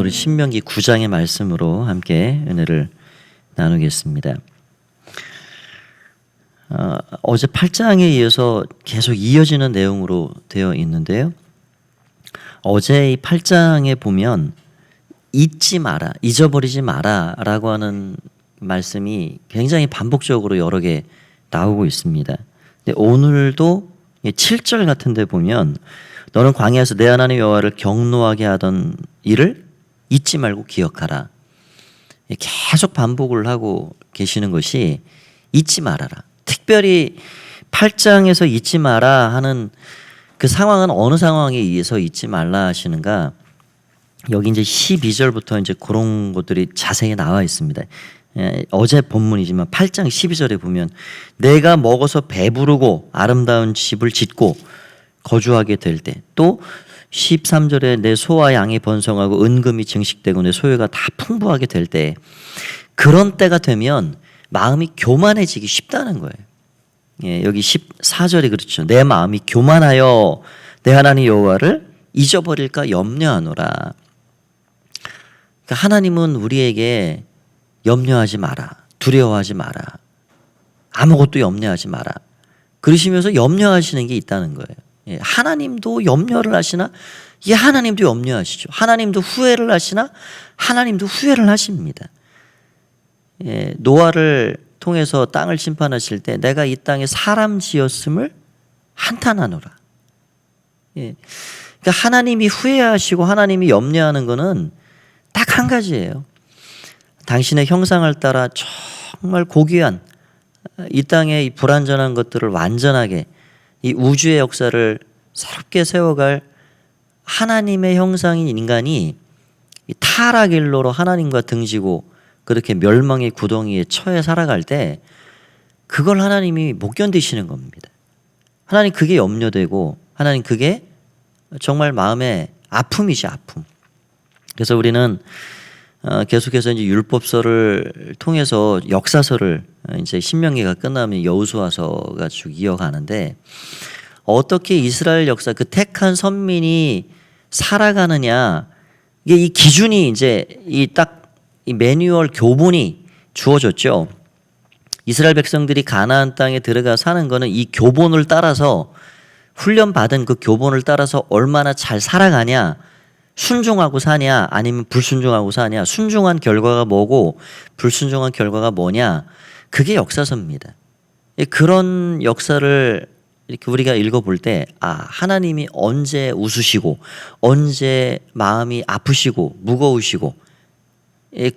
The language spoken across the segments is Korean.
오늘은 신명기 9장의 말씀으로 함께 은혜를 나누겠습니다. 어제 8장에 이어서 계속 이어지는 내용으로 되어 있는데요. 어제 이 8장에 보면 잊지 마라, 잊어버리지 마라 라고 하는 말씀이 굉장히 반복적으로 여러 개 나오고 있습니다. 근데 오늘도 7절 같은 데 보면 너는 광야에서 내 하나님 여호와를 경노하게 하던 일을 잊지 말고 기억하라. 계속 반복을 하고 계시는 것이 잊지 말아라. 특별히 8장에서 잊지 마라 하는 그 상황은 어느 상황에 의해서 잊지 말라 하시는가? 여기 이제 12절부터 이제 그런 것들이 자세히 나와 있습니다. 어제 본문이지만 8장 12절에 보면 내가 먹어서 배부르고 아름다운 집을 짓고 거주하게 될 때, 또 13절에 내 소와 양이 번성하고 은금이 증식되고 내 소유가 다 풍부하게 될 때, 그런 때가 되면 마음이 교만해지기 쉽다는 거예요. 여기 14절이 그렇죠. 내 마음이 교만하여 내 하나님 여호와를 잊어버릴까 염려하노라. 그러니까 하나님은 우리에게 염려하지 마라, 두려워하지 마라, 아무것도 염려하지 마라 그러시면서 염려하시는 게 있다는 거예요. 하나님도 염려를 하시나? 하나님도 염려하시죠. 하나님도 후회를 하시나? 하나님도 후회를 하십니다. 노아를 통해서 땅을 심판하실 때 내가 이 땅에 사람 지었음을 한탄하노라. 그러니까 하나님이 후회하시고 하나님이 염려하는 것은 딱 한 가지예요. 당신의 형상을 따라 정말 고귀한 이 땅의 이 불완전한 것들을 완전하게 이 우주의 역사를 새롭게 세워갈 하나님의 형상인 인간이 타락의 일로로 하나님과 등지고 그렇게 멸망의 구덩이에 처해 살아갈 때 그걸 하나님이 못 견디시는 겁니다. 하나님 그게 염려되고 하나님 그게 정말 마음의 아픔이지, 아픔. 그래서 우리는 계속해서 이제 율법서를 통해서 역사서를 이제 신명기가 끝나면 여호수아서가 쭉 이어가는데, 어떻게 이스라엘 역사 그 택한 선민이 살아가느냐, 이게 이 기준이 이제 이 매뉴얼 교본이 주어졌죠. 이스라엘 백성들이 가나안 땅에 들어가 사는 거는 이 교본을 따라서, 훈련받은 그 교본을 따라서 얼마나 잘 살아가냐, 순종하고 사냐 아니면 불순종하고 사냐, 순종한 결과가 뭐고 불순종한 결과가 뭐냐, 그게 역사서입니다. 그런 역사를 이렇게 우리가 읽어볼 때 하나님이 언제 웃으시고 언제 마음이 아프시고 무거우시고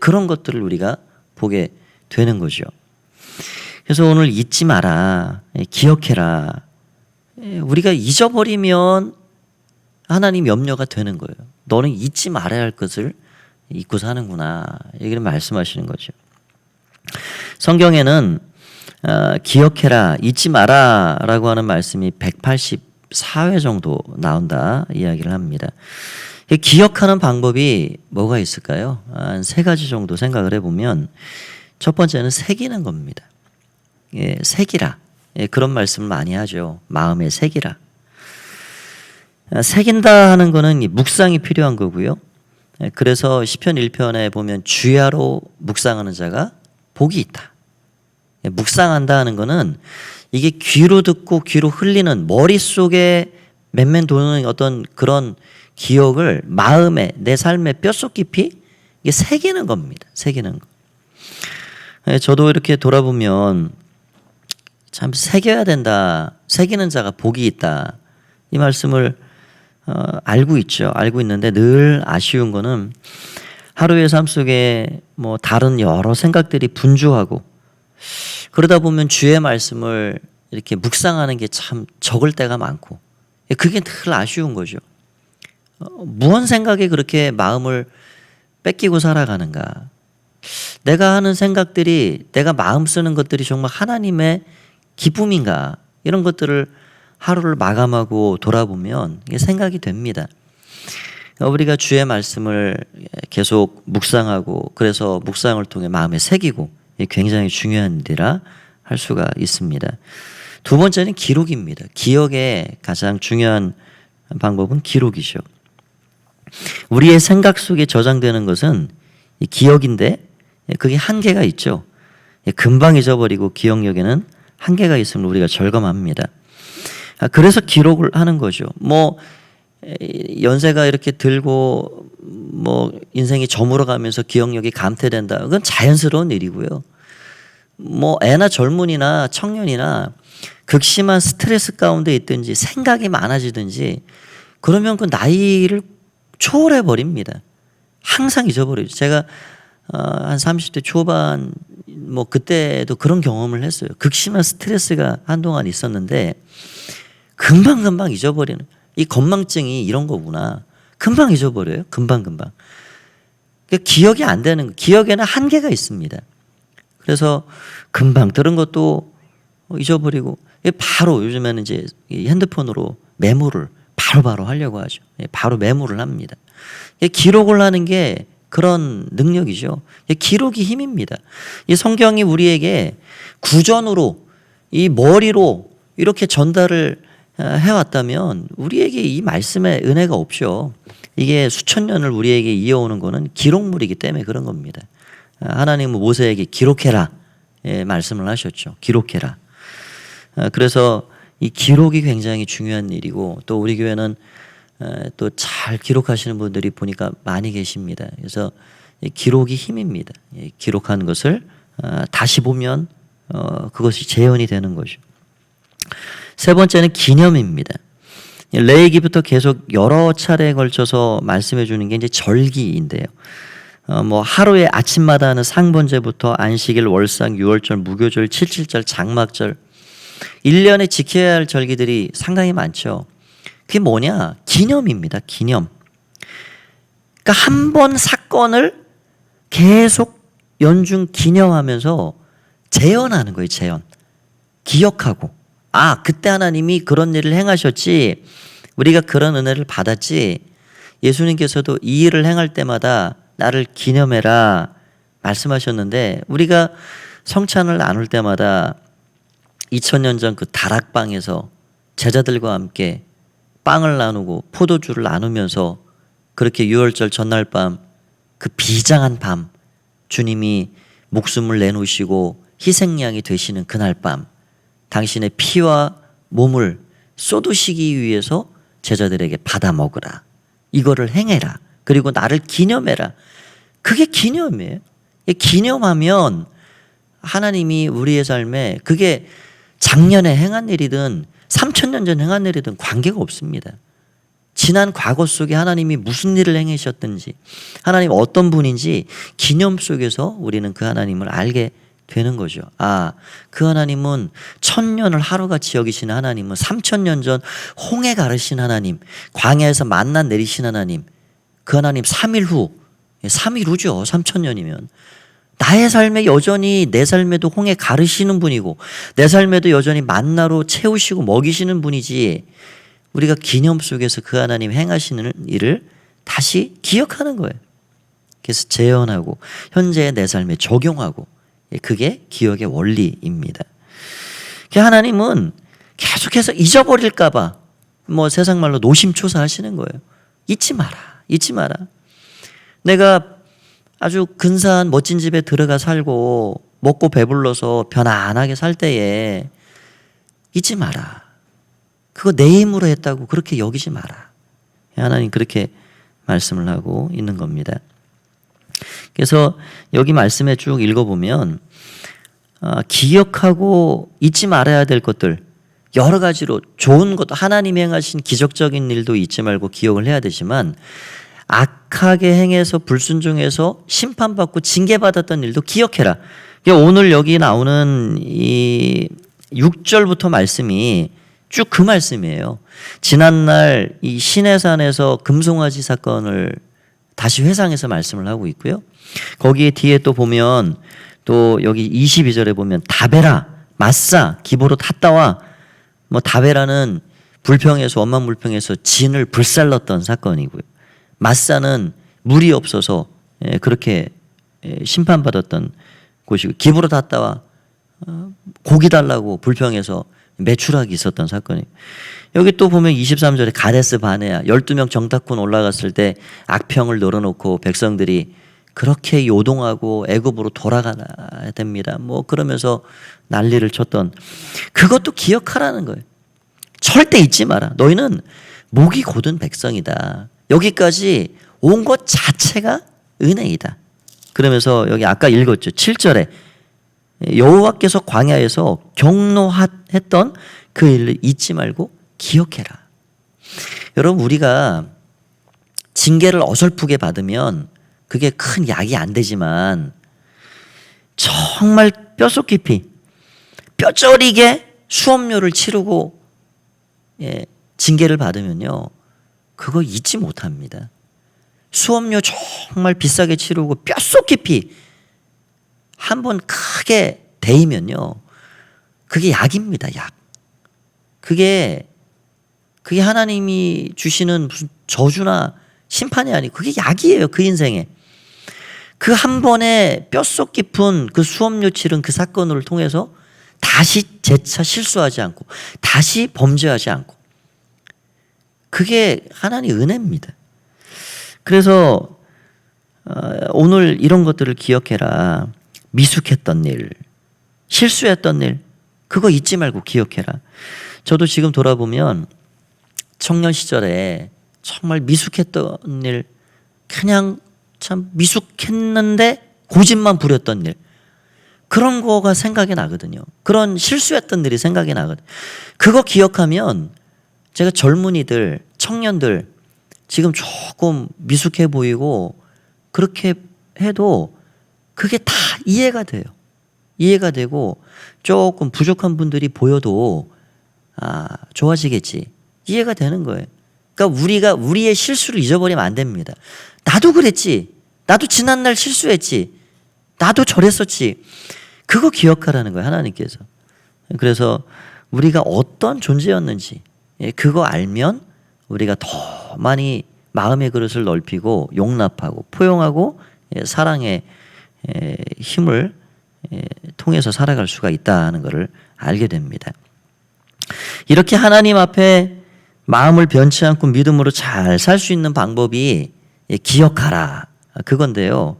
그런 것들을 우리가 보게 되는 거죠. 그래서 오늘 잊지 마라, 기억해라. 우리가 잊어버리면 하나님 염려가 되는 거예요. 너는 잊지 말아야 할 것을 잊고 사는구나, 얘기를 말씀하시는 거죠. 성경에는 기억해라, 잊지 마라 라고 하는 말씀이 184회 정도 나온다 이야기를 합니다. 기억하는 방법이 뭐가 있을까요? 한 3가지 정도 생각을 해보면, 첫 번째는 새기는 겁니다. 새기라, 그런 말씀을 많이 하죠. 마음에 새기라. 새긴다 하는 거는 묵상이 필요한 거고요. 그래서 시편 1편에 보면 주야로 묵상하는 자가 복이 있다. 묵상한다 하는 거는 이게 귀로 듣고 귀로 흘리는, 머릿속에 맴맴 도는 어떤 그런 기억을 마음에, 내 삶의 뼛속 깊이 이게 새기는 겁니다. 새기는 거. 저도 이렇게 돌아보면 참 새겨야 된다, 새기는 자가 복이 있다, 이 말씀을 알고 있죠. 알고 있는데 늘 아쉬운 거는 하루의 삶 속에 뭐 다른 여러 생각들이 분주하고, 그러다 보면 주의 말씀을 이렇게 묵상하는 게 참 적을 때가 많고, 그게 늘 아쉬운 거죠. 무언 생각에 그렇게 마음을 뺏기고 살아가는가? 내가 하는 생각들이, 내가 마음 쓰는 것들이 정말 하나님의 기쁨인가? 이런 것들을 하루를 마감하고 돌아보면 이게 생각이 됩니다. 우리가 주의 말씀을 계속 묵상하고, 그래서 묵상을 통해 마음에 새기고, 굉장히 중요한 일이라 할 수가 있습니다. 두 번째는 기록입니다. 기억의 가장 중요한 방법은 기록이죠. 우리의 생각 속에 저장되는 것은 이 기억인데 그게 한계가 있죠. 금방 잊어버리고 기억력에는 한계가 있음을 우리가 절감합니다. 그래서 기록을 하는 거죠. 뭐 연세가 이렇게 들고 뭐 인생이 저물어가면서 기억력이 감퇴된다. 그건 자연스러운 일이고요. 뭐 애나 젊은이나 청년이나 극심한 스트레스 가운데 있든지 생각이 많아지든지 그러면 그 나이를 초월해 버립니다. 항상 잊어버리죠. 제가 한 30대 초반 뭐 그때도 그런 경험을 했어요. 극심한 스트레스가 한동안 있었는데 금방금방 잊어버리는, 이 건망증이 이런 거구나. 금방 잊어버려요. 금방금방. 그러니까 기억이 안 되는, 기억에는 한계가 있습니다. 그래서 금방 들은 것도 잊어버리고 바로 요즘에는 이제 핸드폰으로 메모를 바로바로 하려고 하죠. 바로 메모를 합니다. 기록을 하는 게 그런 능력이죠. 기록이 힘입니다. 이 성경이 우리에게 구전으로 이 머리로 이렇게 전달을 해왔다면 우리에게 이 말씀의 은혜가 없죠. 이게 수천 년을 우리에게 이어오는 것은 기록물이기 때문에 그런 겁니다. 하나님은 모세에게 기록해라 말씀을 하셨죠. 기록해라. 그래서 이 기록이 굉장히 중요한 일이고 또 우리 교회는 또 잘 기록하시는 분들이 보니까 많이 계십니다. 그래서 기록이 힘입니다. 기록한 것을 다시 보면 그것이 재현이 되는 거죠. 세 번째는 기념입니다. 레위기부터 계속 여러 차례에 걸쳐서 말씀해 주는 게 이제 절기인데요. 뭐 하루에 아침마다 하는 상번제부터 안식일, 월상, 유월절, 무교절, 칠칠절, 장막절 1년에 지켜야 할 절기들이 상당히 많죠. 그게 뭐냐? 기념입니다. 기념. 그러니까 한 번 사건을 계속 연중 기념하면서 재현하는 거예요. 재현. 기억하고. 아, 그때 하나님이 그런 일을 행하셨지. 우리가 그런 은혜를 받았지. 예수님께서도 이 일을 행할 때마다 나를 기념해라 말씀하셨는데 우리가 성찬을 나눌 때마다 2000년 전 그 다락방에서 제자들과 함께 빵을 나누고 포도주를 나누면서 그렇게 유월절 전날 밤 그 비장한 밤 주님이 목숨을 내놓으시고 희생양이 되시는 그날 밤 당신의 피와 몸을 쏟으시기 위해서 제자들에게 받아 먹으라. 이거를 행해라. 그리고 나를 기념해라. 그게 기념이에요. 기념하면 하나님이 우리의 삶에 그게 작년에 행한 일이든 3000년 전 행한 일이든 관계가 없습니다. 지난 과거 속에 하나님이 무슨 일을 행하셨든지 하나님 어떤 분인지 기념 속에서 우리는 그 하나님을 알게 되는 거죠. 아, 그 하나님은 1000년을 하루같이 여기시는 하나님은 3000년 전 홍해 가르신 하나님, 광야에서 만나 내리신 하나님, 그 하나님 3일 후, 3일 후죠. 3000년이면. 나의 삶에 여전히 내 삶에도 홍해 가르시는 분이고 내 삶에도 여전히 만나로 채우시고 먹이시는 분이지 우리가 기념 속에서 그 하나님 행하시는 일을 다시 기억하는 거예요. 그래서 재현하고 현재의 내 삶에 적용하고 그게 기억의 원리입니다. 하나님은 계속해서 잊어버릴까 봐 뭐 세상 말로 노심초사 하시는 거예요. 잊지 마라. 잊지 마라. 내가 아주 근사한 멋진 집에 들어가 살고 먹고 배불러서 편안하게 살 때에 잊지 마라. 그거 내 힘으로 했다고 그렇게 여기지 마라. 하나님 그렇게 말씀을 하고 있는 겁니다. 그래서 여기 말씀에 쭉 읽어보면 기억하고 잊지 말아야 될 것들 여러 가지로 좋은 것 하나님이 행하신 기적적인 일도 잊지 말고 기억을 해야 되지만 악하게 행해서 불순종해서 심판받고 징계받았던 일도 기억해라. 오늘 여기 나오는 이 6절부터 말씀이 쭉 그 말씀이에요. 지난날 이 시내산에서 금송아지 사건을 다시 회상해서 말씀을 하고 있고요. 거기에 뒤에 또 보면 또 여기 22절에 보면 다베라, 마사, 기보로 탔다와 뭐 다베라는 불평에서 원망 불평에서 진을 불살랐던 사건이고요. 마사는 물이 없어서 그렇게 심판받았던 곳이고 기브로 탔다와 고기 달라고 불평해서 매출하기 있었던 사건이에요. 여기 또 보면 23절에 가데스 바네아 12명 정탐꾼 올라갔을 때 악평을 늘어놓고 백성들이 그렇게 요동하고 애굽으로 돌아가야 됩니다. 뭐 그러면서 난리를 쳤던 그것도 기억하라는 거예요. 절대 잊지 마라. 너희는 목이 곧은 백성이다. 여기까지 온 것 자체가 은혜이다. 그러면서 여기 아까 읽었죠. 7절에 여호와께서 광야에서 경노했던 그 일을 잊지 말고 기억해라. 여러분 우리가 징계를 어설프게 받으면 그게 큰 약이 안 되지만 정말 뼛속 깊이 뼈저리게 수업료를 치르고 징계를 받으면요 그거 잊지 못합니다. 수업료 정말 비싸게 치르고 뼛속 깊이 한번 크게 데이면요 그게 약입니다. 약. 그게 하나님이 주시는 무슨 저주나 심판이 아니고 그게 약이에요. 그 인생에. 그 한 번에 뼛속 깊은 그 수업료 치른 그 사건을 통해서 다시 재차 실수하지 않고 다시 범죄하지 않고 그게 하나님의 은혜입니다. 그래서 오늘 이런 것들을 기억해라. 미숙했던 일, 실수했던 일 그거 잊지 말고 기억해라. 저도 지금 돌아보면 청년 시절에 정말 미숙했던 일 그냥 참 미숙했는데 고집만 부렸던 일 그런 거가 생각이 나거든요. 그런 실수했던 일이 생각이 나거든요. 그거 기억하면 제가 젊은이들, 청년들 지금 조금 미숙해 보이고 그렇게 해도 그게 다 이해가 돼요. 이해가 되고 조금 부족한 분들이 보여도 좋아지겠지. 이해가 되는 거예요. 그러니까 우리가 우리의 실수를 잊어버리면 안 됩니다. 나도 그랬지. 나도 지난날 실수했지. 나도 저랬었지. 그거 기억하라는 거예요. 하나님께서. 그래서 우리가 어떤 존재였는지 그거 알면 우리가 더 많이 마음의 그릇을 넓히고 용납하고 포용하고 사랑의 힘을 통해서 살아갈 수가 있다는 것을 알게 됩니다. 이렇게 하나님 앞에 마음을 변치 않고 믿음으로 잘 살 수 있는 방법이 기억하라 그건데요.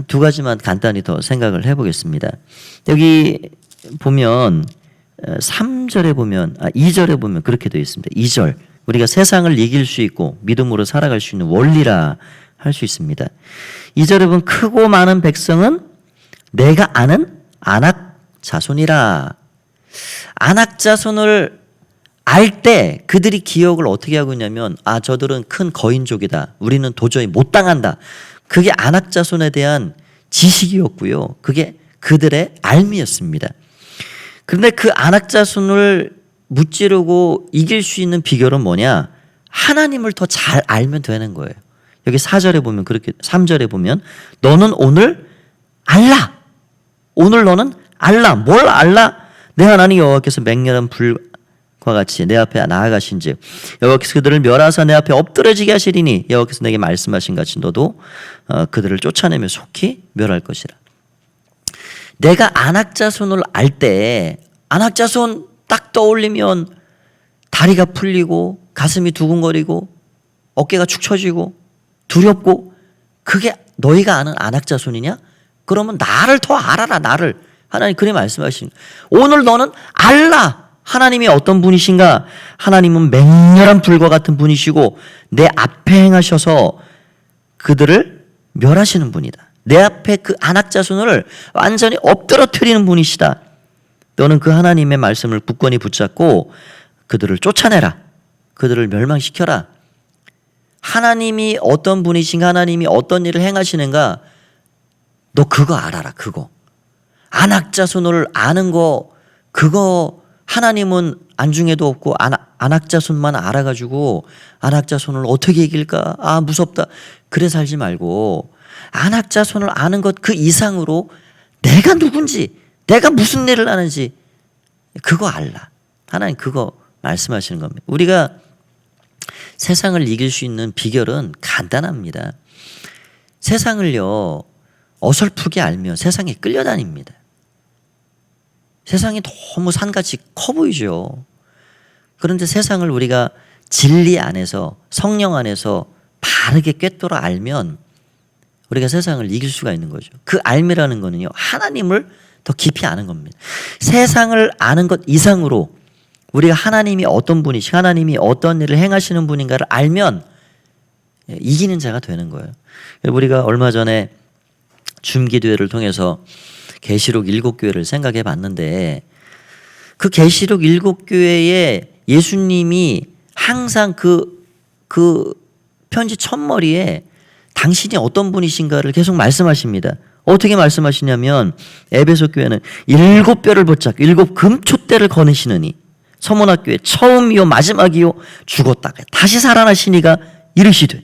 두 가지만 간단히 더 생각을 해보겠습니다. 여기 보면 3절에 보면 2절에 보면 그렇게 되어 있습니다. 2절 우리가 세상을 이길 수 있고 믿음으로 살아갈 수 있는 원리라 할 수 있습니다. 2절에 보면 크고 많은 백성은 내가 아는 아낙 자손이라. 아낙 자손을 알 때 그들이 기억을 어떻게 하고 있냐면 저들은 큰 거인족이다. 우리는 도저히 못 당한다. 그게 아낙 자손에 대한 지식이었고요. 그게 그들의 알미였습니다. 그런데 그 아낙 자손을 무찌르고 이길 수 있는 비결은 뭐냐? 하나님을 더 잘 알면 되는 거예요. 여기 4절에 보면 그렇게 3절에 보면 너는 오늘 알라. 오늘 너는 알라. 뭘 알라? 내 하나님 여호와께서 맹렬한 불과 같이 내 앞에 나아가신즉 여호와께서 그들을 멸하사 내 앞에 엎드러지게 하시리니 여호와께서 내게 말씀하신 같이 너도 그들을 쫓아내며 속히 멸할 것이라. 내가 아낙 자손을 알 때 아낙 자손 딱 떠올리면 다리가 풀리고 가슴이 두근거리고 어깨가 축 처지고 두렵고 그게 너희가 아는 아낙 자손이냐? 그러면 나를 더 알아라. 나를. 하나님 그렇게 말씀하시는 오늘 너는 알라. 하나님이 어떤 분이신가? 하나님은 맹렬한 불과 같은 분이시고 내 앞에 행하셔서 그들을 멸하시는 분이다. 내 앞에 그 아낙 자손을 완전히 엎드러뜨리는 분이시다. 너는 그 하나님의 말씀을 굳건히 붙잡고 그들을 쫓아내라. 그들을 멸망시켜라. 하나님이 어떤 분이신가? 하나님이 어떤 일을 행하시는가? 너 그거 알아라. 그거. 아낙 자손을 아는 거 그거 하나님은 안중에도 없고 아낙 자손만 알아가지고 아낙 자손을 어떻게 이길까? 무섭다. 그래 살지 말고 아낙 자손을 아는 것 그 이상으로 내가 누군지 내가 무슨 일을 하는지 그거 알라. 하나님 그거 말씀하시는 겁니다. 우리가 세상을 이길 수 있는 비결은 간단합니다. 세상을요 어설프게 알면 세상에 끌려다닙니다. 세상이 너무 산같이 커 보이죠. 그런데 세상을 우리가 진리 안에서, 성령 안에서 바르게 꿰뚫어 알면 우리가 세상을 이길 수가 있는 거죠. 그 알미라는 거는요, 하나님을 더 깊이 아는 겁니다. 세상을 아는 것 이상으로 우리가 하나님이 어떤 분이시, 하나님이 어떤 일을 행하시는 분인가를 알면 이기는 자가 되는 거예요. 우리가 얼마 전에 줌기도회를 통해서 계시록 7교회를 생각해 봤는데, 그 계시록 7교회에 예수님이 항상 그 편지 첫머리에 당신이 어떤 분이신가를 계속 말씀하십니다. 어떻게 말씀하시냐면, 에베소 교회는 7뼈를 붙잡고 7 금촛대를 거느시느니 서문학 교회 처음이요 마지막이요 죽었다가 다시 살아나시니가 이르시되,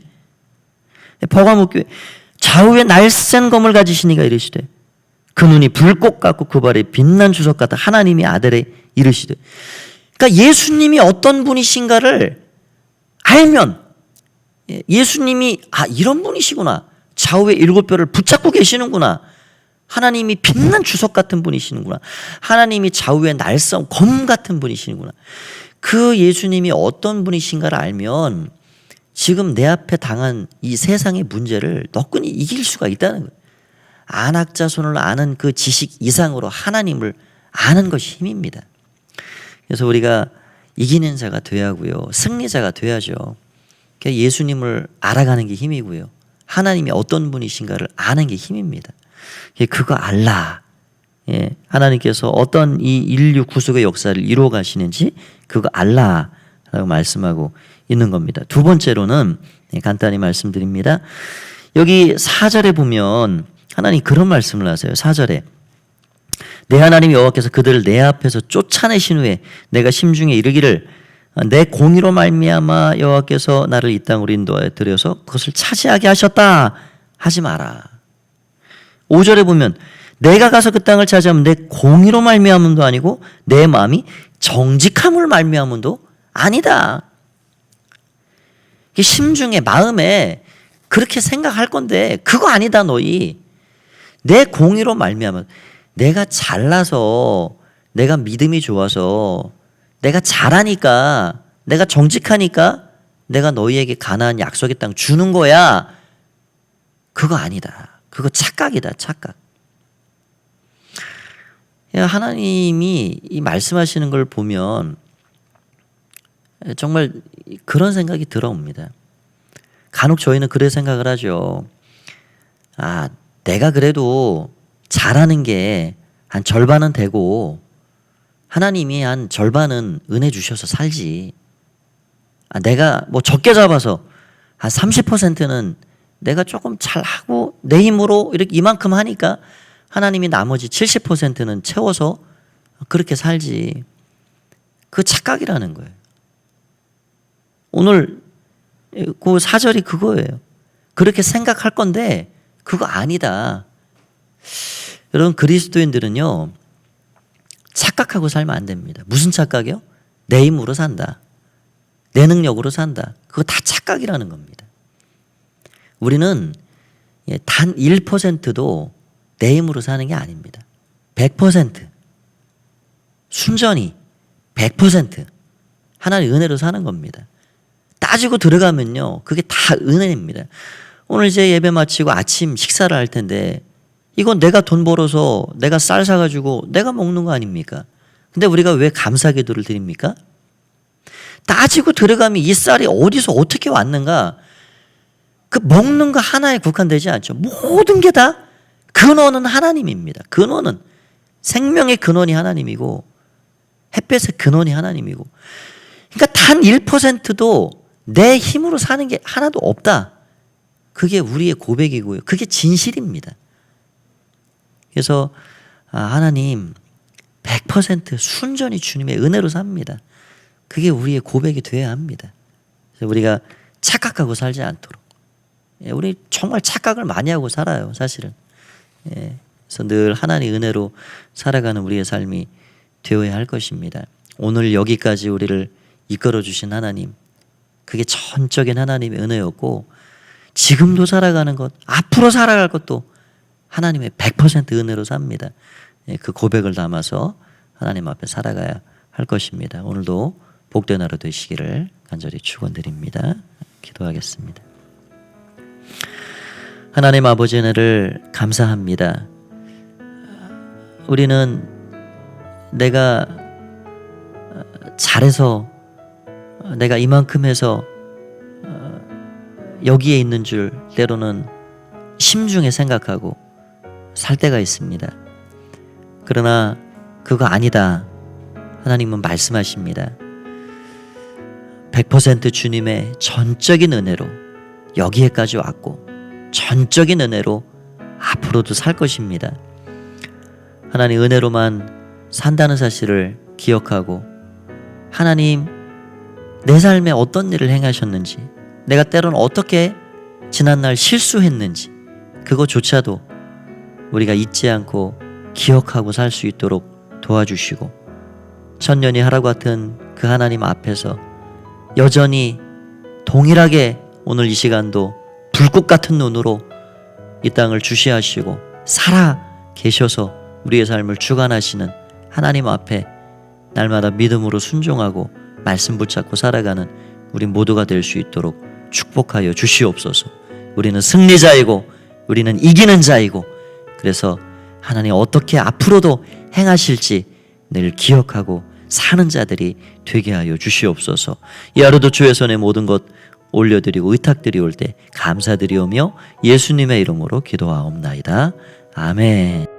버가모 교회 좌우에 날쌘 검을 가지시니가 이르시되, 그 눈이 불꽃 같고 그 발이 빛난 주석 같다 하나님이 아들에 이르시되. 그러니까 예수님이 어떤 분이신가를 알면, 예수님이 이런 분이시구나, 좌우에 7뼈를 붙잡고 계시는구나, 하나님이 빛난 주석 같은 분이시는구나, 하나님이 좌우에 날쌘 검 같은 분이시는구나, 그 예수님이 어떤 분이신가를 알면 지금 내 앞에 당한 이 세상의 문제를 너끈히 이길 수가 있다는 거예요. 안악자손을 아는 그 지식 이상으로 하나님을 아는 것이 힘입니다. 그래서 우리가 이기는 자가 돼야 하고요, 승리자가 돼야죠. 예수님을 알아가는 게 힘이고요, 하나님이 어떤 분이신가를 아는 게 힘입니다. 그거 알라. 하나님께서 어떤 이 인류 구속의 역사를 이루어 가시는지 그거 알라라고 말씀하고 있는 겁니다. 두 번째로는 간단히 말씀드립니다. 여기 4절에 보면 하나님 그런 말씀을 하세요. 4절에 내 하나님 여호와께서 그들을 내 앞에서 쫓아내신 후에 내가 심중에 이르기를 내 공의로 말미암아 여호와께서 나를 이 땅으로 인도하여 들여서 그것을 차지하게 하셨다 하지 마라. 5절에 보면 내가 가서 그 땅을 차지하면 내 공의로 말미암음도 아니고 내 마음이 정직함을 말미암음도 아니다. 심중에, 마음에 그렇게 생각할 건데 그거 아니다. 너희 내 공의로 말미암아, 내가 잘나서, 내가 믿음이 좋아서, 내가 잘하니까, 내가 정직하니까 내가 너희에게 가나안 약속의 땅 주는 거야. 그거 아니다. 그거 착각이다. 착각. 하나님이 이 말씀하시는 걸 보면 정말 그런 생각이 들어옵니다. 간혹 저희는 그래 생각을 하죠. 내가 그래도 잘하는 게 한 절반은 되고 하나님이 한 절반은 은혜 주셔서 살지. 내가 뭐 적게 잡아서 한 30%는 내가 조금 잘하고 내 힘으로 이렇게 이만큼 하니까 하나님이 나머지 70%는 채워서 그렇게 살지. 그 착각이라는 거예요. 오늘 그 4절이 그거예요. 그렇게 생각할 건데 그거 아니다. 여러분, 그리스도인들은요 착각하고 살면 안 됩니다. 무슨 착각이요? 내 힘으로 산다, 내 능력으로 산다. 그거 다 착각이라는 겁니다. 우리는 단 1%도 내 힘으로 사는 게 아닙니다. 100% 순전히 100% 하나님의 은혜로 사는 겁니다. 따지고 들어가면요 그게 다 은혜입니다. 오늘 이제 예배 마치고 아침 식사를 할 텐데 이건 내가 돈 벌어서 내가 쌀 사가지고 내가 먹는 거 아닙니까? 근데 우리가 왜 감사기도를 드립니까? 따지고 들어가면 이 쌀이 어디서 어떻게 왔는가, 그 먹는 거 하나에 국한되지 않죠. 모든 게 다 근원은 하나님입니다. 근원은, 생명의 근원이 하나님이고 햇볕의 근원이 하나님이고, 그러니까 단 1%도 내 힘으로 사는 게 하나도 없다. 그게 우리의 고백이고요. 그게 진실입니다. 그래서 하나님 100% 순전히 주님의 은혜로 삽니다. 그게 우리의 고백이 되어야 합니다. 그래서 우리가 착각하고 살지 않도록. 우리 정말 착각을 많이 하고 살아요, 사실은. 그래서 늘 하나님의 은혜로 살아가는 우리의 삶이 되어야 할 것입니다. 오늘 여기까지 우리를 이끌어 주신 하나님, 그게 전적인 하나님의 은혜였고, 지금도 살아가는 것, 앞으로 살아갈 것도 하나님의 100% 은혜로 삽니다. 그 고백을 담아서 하나님 앞에 살아가야 할 것입니다. 오늘도 복된 하루 되시기를 간절히 축원드립니다. 기도하겠습니다. 하나님 아버지 은혜를 감사합니다. 우리는 내가 잘해서 내가 이만큼 해서 여기에 있는 줄 때로는 심중에 생각하고 살 때가 있습니다. 그러나 그거 아니다. 하나님은 말씀하십니다. 100% 주님의 전적인 은혜로 여기에까지 왔고 전적인 은혜로 앞으로도 살 것입니다. 하나님 은혜로만 산다는 사실을 기억하고 하나님 내 삶에 어떤 일을 행하셨는지 내가 때로는 어떻게 지난날 실수했는지 그것조차도 우리가 잊지 않고 기억하고 살 수 있도록 도와주시고 천년이 하루 같은 그 하나님 앞에서 여전히 동일하게 오늘 이 시간도 불꽃 같은 눈으로 이 땅을 주시하시고 살아 계셔서 우리의 삶을 주관하시는 하나님 앞에 날마다 믿음으로 순종하고 말씀 붙잡고 살아가는 우리 모두가 될 수 있도록 축복하여 주시옵소서. 우리는 승리자이고 우리는 이기는 자이고 그래서 하나님 어떻게 앞으로도 행하실지 늘 기억하고 사는 자들이 되게 하여 주시옵소서. 이 하루도 주의 손에 모든 것 올려드리고 의탁드리올 때 감사드리오며 예수님의 이름으로 기도하옵나이다. 아멘.